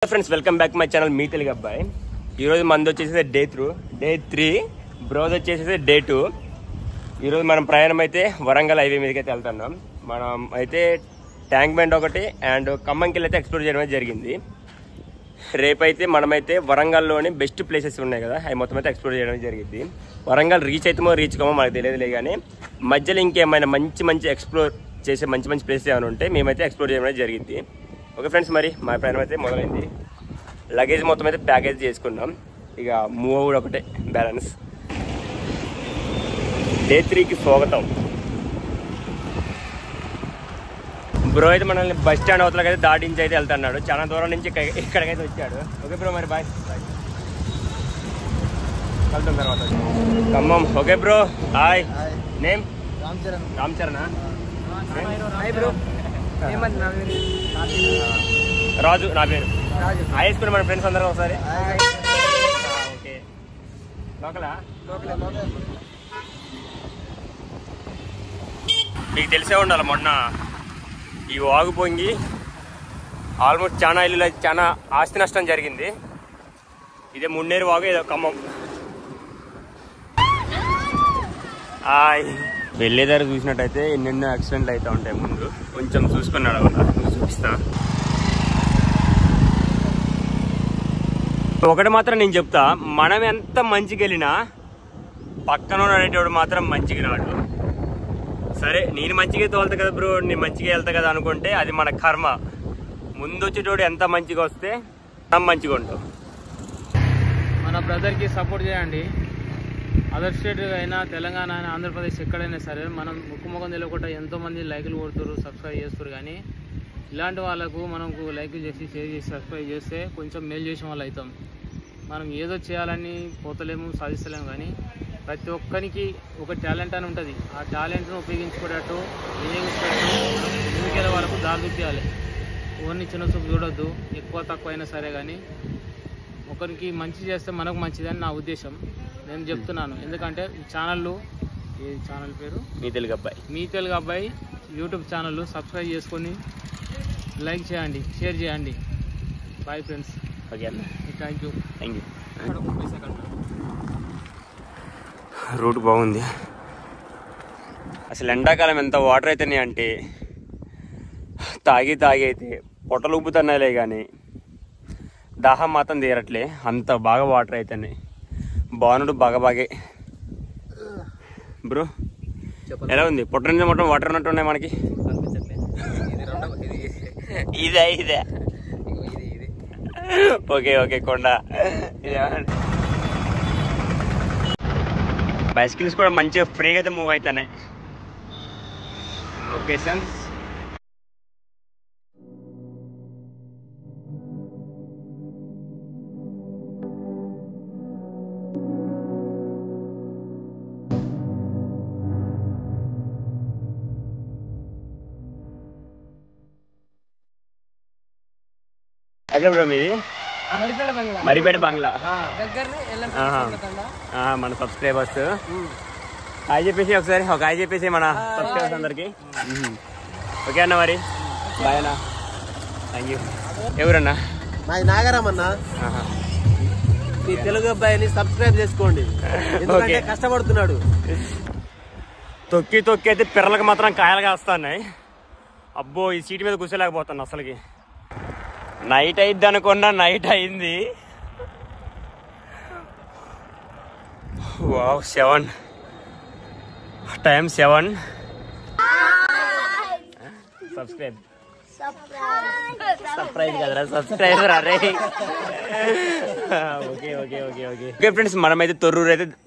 Friends welcome back my channel మీ తెలుగు అబ్బాయి. ఈరోజు మనది వచ్చేసి డే 3, బ్రోజ్ వచ్చేసి డే 2. ఈరోజు మనం ప్రయాణం అయితే వరంగల్ హైవే మీదకి అయితే వెళ్తున్నాం. మనం అయితే ట్యాంక్ బండ్ ఒకటి అండ్ ఖమ్మంకి అయితే ఎక్స్ప్లోర్ చేయడం అయితే జరిగింది. రేపైతే మనమైతే వరంగల్లోని బెస్ట్ ప్లేసెస్ ఉన్నాయి కదా, అవి మొత్తం అయితే ఎక్స్ప్లోర్ చేయడం జరిగింది. వరంగల్ రీచ్ అవుతామో రీచ్ కామో మనకు తెలియదులే, కానీ మధ్యలో ఇంకేమైనా మంచి ఎక్స్ప్లోర్ చేసే మంచి ప్లేసెస్ ఏమైనా ఉంటే మేమైతే ఎక్స్ప్లోర్ చేయడం జరిగింది. ఓకే ఫ్రెండ్స్, మరి మా ప్రయాణం అయితే మొదలైంది. లగేజ్ మొత్తం అయితే ప్యాకేజ్ చేసుకున్నాం. ఇక మూవ్ కూడా ఒకటే బ్యాలెన్స్. డే 3కి స్వాగతం. బ్రో అయితే మనల్ని బస్ స్టాండ్ అవతలకి అయితే దాటించి అయితే వెళ్తున్నాడు. చాలా దూరం నుంచి ఇక్కడికైతే వచ్చాడు. ఓకే బ్రో, మరి బాయ్. వెళ్తాం తర్వాత Khammam. Okay bro, hi. Name Ram Charan. Raju నా పేరు. వేసుకుని మన ఫ్రెండ్స్ అందరం ఒకసారి. ఓకే, లోకలా మీకు తెలిసే ఉండాలి, మొన్న ఈ వాగు పొంగి ఆల్మోస్ట్ చాలా ఇల్లు చాలా ఆస్తి నష్టం జరిగింది. ఇదే మున్నేరు వాగు, ఏదో ఖమ్మం. వెళ్ళేదారి చూసినట్టయితే ఎన్నెన్నో యాక్సిడెంట్లు అయితే ఉంటాయి. ముందు కొంచెం చూసుకున్నాడు కదా, చూపిస్తా. ఒకటి మాత్రం నేను చెప్తా, మనం ఎంత మంచిగా వెళ్ళినా పక్కన నడేటోడు మాత్రం మంచిగా రాడు. సరే నేను మంచిగా తోలుతా కదా బ్రో, నేను మంచిగా వెళ్తా కదా అనుకుంటే అది మన కర్మ. ముందు వచ్చేటోడు ఎంత మంచిగా వస్తే మనం మంచిగా ఉంటాం. మన బ్రదర్కి సపోర్ట్ చేయండి. అదర్ స్టేట్ అయినా తెలంగాణ అయినా ఆంధ్రప్రదేశ్ ఎక్కడైనా సరే మనం ముఖం తెలియకుండా ఎంతోమంది లైకులు కొడుతారు, సబ్స్క్రైబ్ చేస్తారు. కానీ ఇలాంటి వాళ్ళకు మనకు లైకులు చేసి షేర్ చేసి సబ్స్క్రైబ్ చేస్తే కొంచెం మేలు చేసిన వాళ్ళు అవుతాం. మనం ఏదో చేయాలని పోతలేము, సాధిస్తలేము. కానీ ప్రతి ఒక్కరికి ఒక టాలెంట్ అని ఉంటుంది. ఆ టాలెంట్ను ఉపయోగించుకునేటట్టు ముందుకెళ్ళే వాళ్ళకు దారి చూపించాలి. ఓన్లీ చిన్న చూపు చూడొద్దు, ఎక్కువ తక్కువ అయినా సరే. కానీ ఒకరికి మంచి చేస్తే మనకు మంచిదని నా ఉద్దేశం. నేను చెప్తున్నాను. ఎందుకంటే ఛానళ్ళు, ఈ ఛానల్ పేరు మీ తెలుగు అబ్బాయి యూట్యూబ్ ఛానల్ సబ్స్క్రైబ్ చేసుకొని లైక్ చేయండి, షేర్ చేయండి. Bye friends. ఓకే అన్న, థ్యాంక్ యూ. రూట్ బాగుంది. అసలు ఎండాకాలం ఎంత వాటర్ అవుతున్నాయి అంటే తాగి అయితే పొట్టలు ఉబ్బుతున్నాయిలే, కానీ దాహం మాత్రం తీరట్లే. అంత బాగా వాటర్ అవుతున్నాయి. బానుడు బాగే. బ్రో ఎలా ఉంది? పొట్ట నుంచి మొత్తం వాటర్ ఉన్నట్టు ఉన్నాయి మనకి. ఇదే ఓకే కొండ. బైసికల్స్ కూడా మంచిగా ఫ్రీగా అయితే మూవ్ అవుతున్నాయి. Okay sense. ఎక్కడ బ్రో మీది? మరిపేట బంగ్లా. మన సబ్స్క్రైబర్స్ హాయ్ చెప్పేసి ఒకసారి ఒక హాయ్ చెప్పేసి మన సబ్స్క్రైబర్స్ అందరికి. ఓకే అన్న, మరి బాయ్ అన్న. Thank you. ఎవరన్నా? నాగరామ్ అన్న. మీ తెలుగు అబ్బాయిని సబ్స్క్రైబ్ చేసుకోండి, ఎందుకంటే కష్టపడుతున్నాడు. తొక్కి అయితే పిర్రలకు మాత్రం కాయలు కాస్తున్నాయి. అబ్బో, ఈ సీట్ మీద కూర్చోలేకపోతాను అసలుకి. నైట్ అయిద్ది అనుకున్నా, నైట్ అయింది. Wow, 7 time 7. సబ్స్క్రైబ్ కదరా, సబ్స్క్రైబర్ అరే. ఓకే ఫ్రెండ్స్, మనమైతే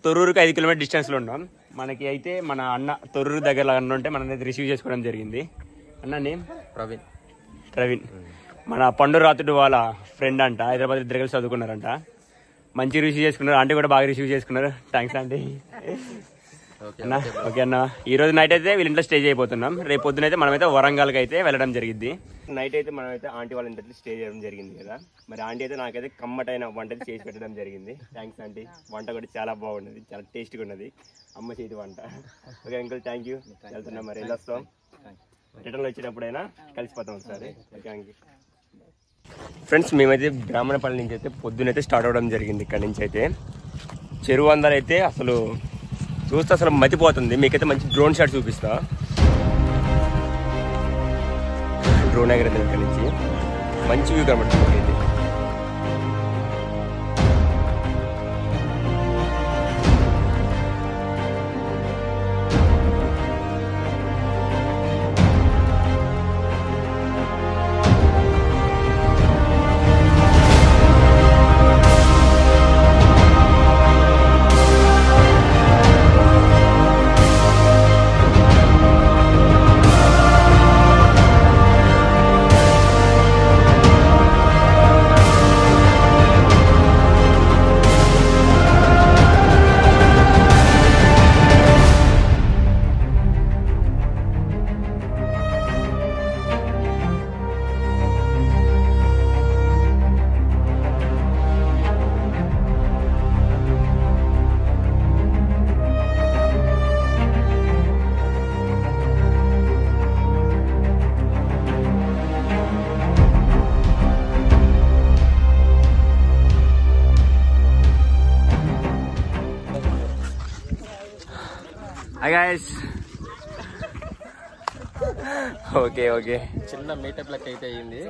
తొర్రూరుకి 5 కిలోమీటర్ డిస్టెన్స్లో ఉన్నాం. మనకి అయితే మన అన్న తొర్రూరు దగ్గర అన్న ఉంటే మనం అయితే రిసీవ్ చేసుకోవడం జరిగింది. అన్న నేమ్ ప్రవీణ్. మన పండు రాతుడు వాళ్ళ ఫ్రెండ్ అంట, హైదరాబాద్ ఇద్దరు కలిసి చదువుకున్నారంట. మంచిగా రిసీవ్ చేసుకున్నారు. ఆంటీ కూడా బాగా రిసీవ్ చేసుకున్నారు. Thanks aunty. అన్న ఓకే అన్న, ఈ రోజు నైట్ అయితే వీళ్ళ ఇంట్లో స్టే చేయబోతున్నాం. రేపు పొద్దున అయితే మనమైతే వరంగల్కి అయితే వెళ్ళడం జరిగింది. నైట్ అయితే మనమైతే ఆంటీ వాళ్ళ ఇంట్లో స్టే చేయడం జరిగింది కదా. మరి ఆంటీ అయితే నాకైతే కమ్మటైన వంట చేసి పెట్టడం జరిగింది. Thanks aunty. వంట కూడా చాలా బాగున్నది, చాలా టేస్ట్గా ఉన్నది. అమ్మ చేతి వంట. Okay uncle, thank you. వెళ్తున్నాం, మరి వెళ్ళొస్తాం. రిటర్న్ వచ్చినప్పుడైనా కలిసిపోతాం ఒకసారి. Okay uncle. ఫ్రెండ్స్ మేమైతే బ్రాహ్మణపల్లి నుంచి అయితే పొద్దునైతే స్టార్ట్ అవ్వడం జరిగింది. ఇక్కడ నుంచి అయితే చెరువు అందరూ అయితే అసలు చూస్తే అసలు మతిపోతుంది. మీకైతే మంచి డ్రోన్ షాట్ చూపిస్తా. డ్రోన్ ఎగరేది ఇక్కడ నుంచి మంచి వ్యూ కనబడుతుంది. అయితే హాయ్ గైస్. ఓకే చిన్న మీటప్ లెక్క అయితే అయింది.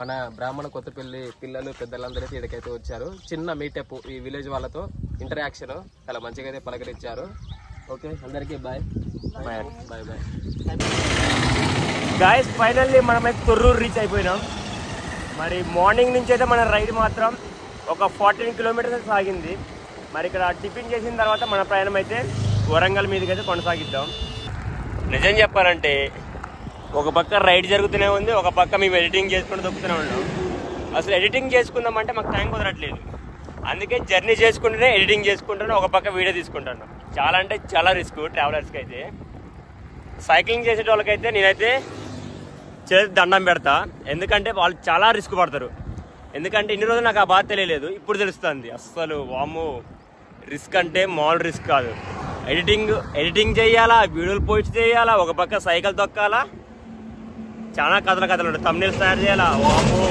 మన బ్రాహ్మణ కొత్తపల్లి పిల్లలు పెద్దలందరూ అయితే ఇక్కడికైతే వచ్చారు. చిన్న మీటప్ ఈ విలేజ్ వాళ్ళతో ఇంటరాక్షన్ చాలా మంచిగా అయితే పలకరించారు. ఓకే అందరికీ bye bye bye bye. Guys finally మనమైతే తొర్రూరు రీచ్ అయిపోయినాం. మరి మార్నింగ్ నుంచి అయితే మన రైడ్ మాత్రం ఒక 14 కిలోమీటర్స్ సాగింది. మరి ఇక్కడ టిఫిన్ చేసిన తర్వాత మన ప్రయాణం అయితే వరంగల్ మీదకి అయితే కొనసాగిద్దాం. నిజం చెప్పాలంటే ఒక పక్క రైడ్ జరుగుతూనే ఉంది, ఒక పక్క మేము ఎడిటింగ్ చేసుకుంటూ దొక్కుతూనే ఉన్నాం. అసలు ఎడిటింగ్ చేసుకుందామంటే మాకు టైం కుదరట్లేదు. అందుకే జర్నీ చేసుకుంటూనే ఎడిటింగ్ చేసుకుంటాను, ఒక పక్క వీడియో తీసుకుంటాను. చాలా అంటే చాలా రిస్క్ ట్రావెలర్స్కి అయితే. సైక్లింగ్ చేసే వాళ్ళకైతే నేనైతే చేతి దండం పెడతా. ఎందుకంటే వాళ్ళు చాలా రిస్క్ పడతారు. ఎందుకంటే ఇన్ని రోజులు నాకు ఆ బాధ తెలియలేదు, ఇప్పుడు తెలుస్తుంది. అస్సలు వామ్మో రిస్క్ అంటే మామూలు రిస్క్ కాదు. ఎడిటింగ్ చేయాలా, వీడియోలు పోస్ట్ చేయాలా, ఒక పక్క సైకిల్ తొక్కాలా, చాలా కథలు ఉంటాయి. థంబ్నెయిల్స్ తయారు చేయాలా, వామ్మో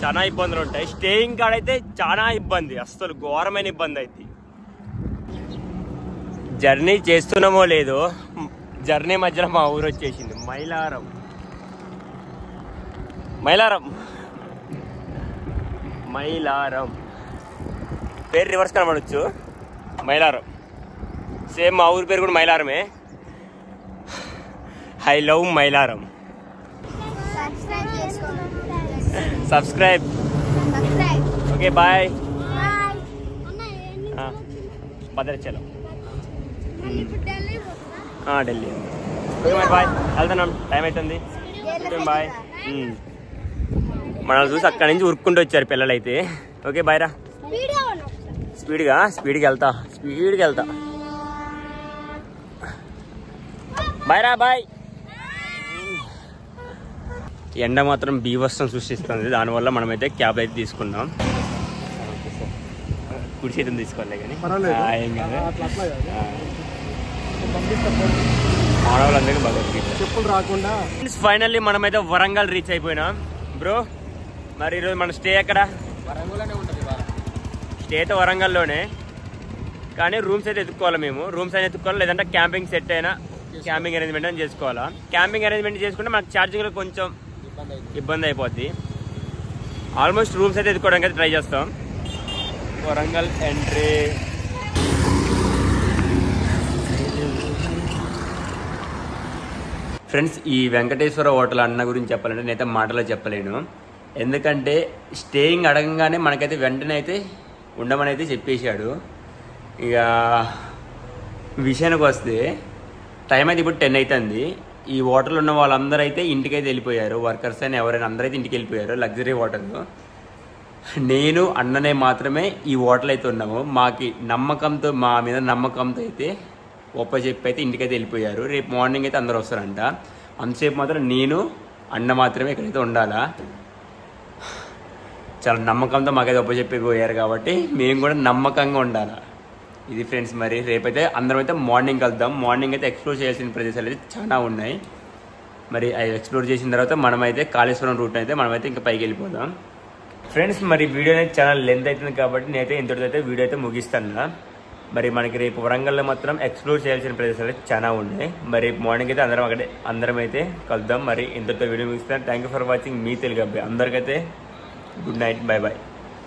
చాలా ఇబ్బందులు ఉంటాయి. స్టేయింగ్ కాడైతే చాలా ఇబ్బంది, అస్సలు ఘోరమైన ఇబ్బంది అయితే. జర్నీ చేస్తున్నామో లేదో జర్నీ మధ్యలో మా ఊరు వచ్చేసింది మైలారం. పేరు రివర్స్ కనబడచ్చు, మైలారం. సేమ్ మా ఊరి పేరు కూడా మైలారమే. I love Mailaram. Subscribe. Okay bye. Bhadrachalam Delhi. Okay మరి బాయ్, వెళ్తున్నాం, టైం అవుతుంది. బాయ్. మనల్ని చూసి అక్కడి నుంచి ఉరుక్కుంటూ వచ్చారు పిల్లలు అయితే. ఓకే బాయ్ రా. స్పీడ్గా వెళ్తా. బాయ్ రా బాయ్. ఎండ మాత్రం బీభత్సం సృష్టిస్తుంది, దానివల్ల మనమైతే క్యాబ్ అయితే తీసుకున్నాం. కుడి చేతిని తీసుకోవాలి కానీ ఏం కాదు. మానవులందరికీ భగవద్గీత చెప్పులు రాకుండా. ఫైనల్లీ మనమైతే వరంగల్ రీచ్ అయిపోయినాం బ్రో. మరి ఈరోజు మన స్టే ఎక్కడ? వరంగల్లోనే ఉంటుంది. స్టే అయితే వరంగల్లోనే, కానీ రూమ్స్ అయితే ఎత్తుకోవాలి. మేము రూమ్స్ అయినా ఎత్తుకోవాలి, లేదంటే క్యాంపింగ్ సెట్ అయినా క్యాంపింగ్ అరేంజ్మెంట్ అని చేసుకోవాలా. క్యాంపింగ్ అరేంజ్మెంట్ చేసుకుంటే మనకు ఛార్జింగ్లో కొంచెం ఇబ్బంది అయిపోద్ది. ఆల్మోస్ట్ రూమ్స్ అయితే ఎత్తుకోవడానికి అయితే ట్రై చేస్తాం. వరంగల్ ఎంట్రీ. ఫ్రెండ్స్, ఈ వెంకటేశ్వర హోటల్ అన్న గురించి చెప్పాలంటే నేనైతే మాటలో చెప్పలేను. ఎందుకంటే స్టేయింగ్ అడగంగానే మనకైతే వెంటనే అయితే ఉండమని అయితే చెప్పేశాడు. ఇక విషయానికి వస్తే టైం అయితే ఇప్పుడు 10 అవుతుంది. ఈ హోటల్ ఉన్న వాళ్ళందరూ అయితే ఇంటికైతే వెళ్ళిపోయారు. వర్కర్స్ అయినా ఎవరైనా అందరూ అయితే ఇంటికి వెళ్ళిపోయారు లగ్జరీ హోటల్లో. నేను అన్ననే మాత్రమే ఈ హోటల్ అయితే ఉన్నాము. మాకు నమ్మకంతో, మా మీద నమ్మకంతో అయితే చెప్పి అయితే ఇంటికైతే వెళ్ళిపోయారు. రేపు మార్నింగ్ అయితే అందరూ వస్తారంట. అంతసేపు మాత్రం నేను అన్న మాత్రమే ఇక్కడైతే ఉండాలా. చాలా నమ్మకంతో మాకైతే చెప్పిపోయారు కాబట్టి మేము కూడా నమ్మకంగా ఉండాలి. ఇది ఫ్రెండ్స్, మరి రేపైతే అందరం అయితే మార్నింగ్ కలుద్దాం. మార్నింగ్ అయితే ఎక్స్ప్లోర్ చేయాల్సిన ప్రదేశాలు అయితే చాలా ఉన్నాయి. మరి అవి ఎక్స్ప్లోర్ చేసిన తర్వాత మనమైతే కాళేశ్వరం రూట్ అయితే మనమైతే ఇంకా పైకి వెళ్ళిపోదాం. ఫ్రెండ్స్ మరి వీడియో అనేది చాలా లెంత్ అవుతుంది కాబట్టి నేనైతే ఇంతటితో అయితే వీడియో అయితే ముగిస్తాను. మరి మనకి రేపు వరంగల్లో మాత్రం ఎక్స్ప్లోర్ చేయాల్సిన ప్రదేశాలు చాలా ఉన్నాయి. మరి మార్నింగ్ అయితే అందరం అయితే కలుద్దాం. మరి ఇంతటితో వీడియో ముగిస్తాను. థ్యాంక్ యూ ఫర్ వాచింగ్ మీ తెలుగు అబ్బాయి. అందరికైతే గుడ్ నైట్, బై బాయ్.